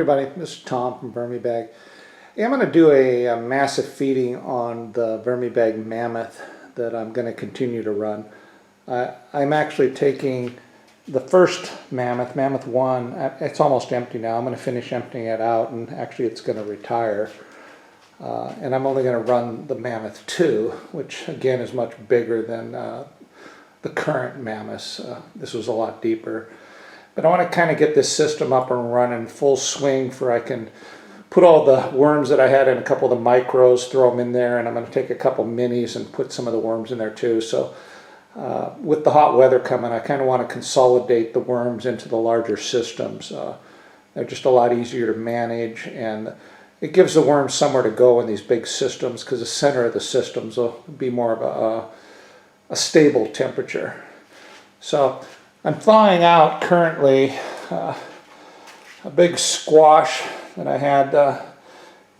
everybody, this is Tom from VermiBag. I'm going to do a massive feeding on the VermiBag Mammoth that I'm going to continue to run. I'm actually taking the first Mammoth, Mammoth 1, it's almost empty now. I'm going to finish emptying it out, and actually it's going to retire. And I'm only going to run the Mammoth 2, which again is much bigger than the current Mammoths. This was a lot deeper. But I want to kind of get this system up and running full swing for I can put all the worms that I had in a couple of the micros, throw them in there, and I'm going to take a couple minis and put some of the worms in there too. So with the hot weather coming, I kind of want to consolidate the worms into the larger systems. They're just a lot easier to manage, and it gives the worms somewhere to go in these big systems because the center of the systems will be more of a stable temperature. So I'm thawing out currently a big squash that I had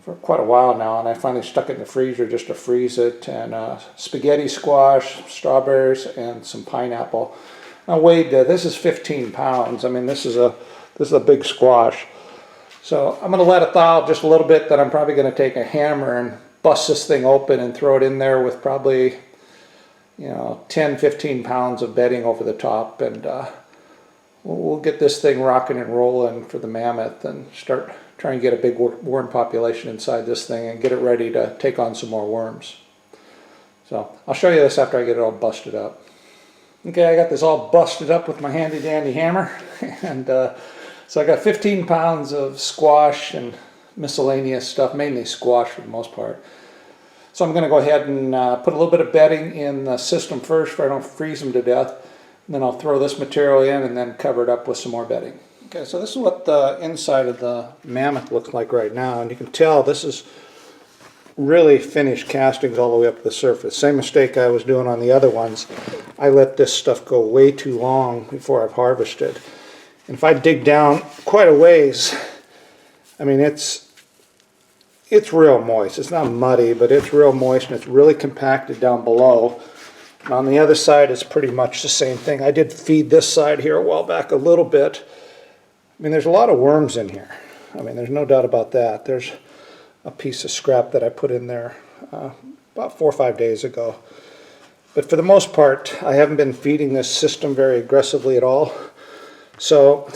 for quite a while now, and I finally stuck it in the freezer just to freeze it, and spaghetti squash, strawberries, and some pineapple. I weighed this is 15 pounds. I mean, this is a big squash. So I'm going to let it thaw just a little bit. Then I'm probably going to take a hammer and bust this thing open and throw it in there with probably 10-15 pounds of bedding over the top, and we'll get this thing rocking and rolling for the Mammoth and start trying to get a big worm population inside this thing and get it ready to take on some more worms. So I'll show you this after I get it all busted up. Okay, I got this all busted up with my handy dandy hammer, and so I got 15 pounds of squash and miscellaneous stuff, mainly squash for the most part. So I'm going to go ahead and put a little bit of bedding in the system first so I don't freeze them to death. And then I'll throw this material in and then cover it up with some more bedding. Okay, so this is what the inside of the Mammoth looks like right now. And you can tell this is really finished castings all the way up to the surface. Same mistake I was doing on the other ones. I let this stuff go way too long before I've harvested. And if I dig down quite a ways, I mean, it's real moist. It's not muddy, but it's real moist, and it's really compacted down below. And on the other side, it's pretty much the same thing. I did feed this side here a while back a little bit. I mean, there's a lot of worms in here. I mean, there's no doubt about that. There's a piece of scrap that I put in there about 4 or 5 days ago. But for the most part, I haven't been feeding this system very aggressively at all. So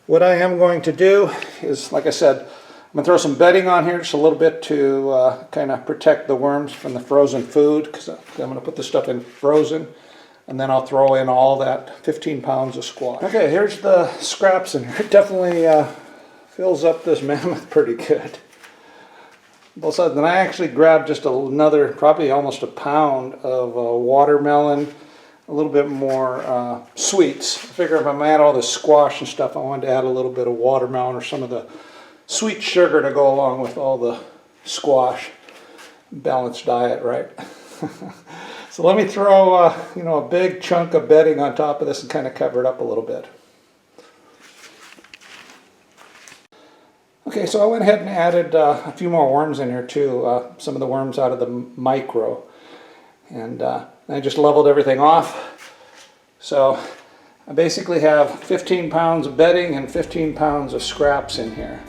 what I am going to do is, like I said, I'm going to throw some bedding on here just a little bit to kind of protect the worms from the frozen food, because I'm going to put this stuff in frozen, and then I'll throw in all that 15 pounds of squash. Okay, here's the scraps in here. It definitely fills up this Mammoth pretty good. Both sides. Then I actually grabbed just another, probably almost a pound of watermelon, a little bit more sweets. I figure if I'm at all this squash and stuff, I wanted to add a little bit of watermelon or some of the sweet sugar to go along with all the squash. Balanced diet, right? So let me throw a big chunk of bedding on top of this and kind of cover it up a little bit. Okay, so I went ahead and added a few more worms in here too, some of the worms out of the micro, and I just leveled everything off. So I basically have 15 pounds of bedding and 15 pounds of scraps in here.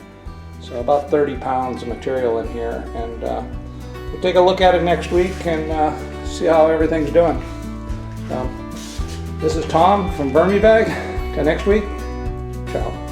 So about 30 pounds of material in here, and we'll take a look at it next week and see how everything's doing. This is Tom from VermiBag. Till next week, ciao.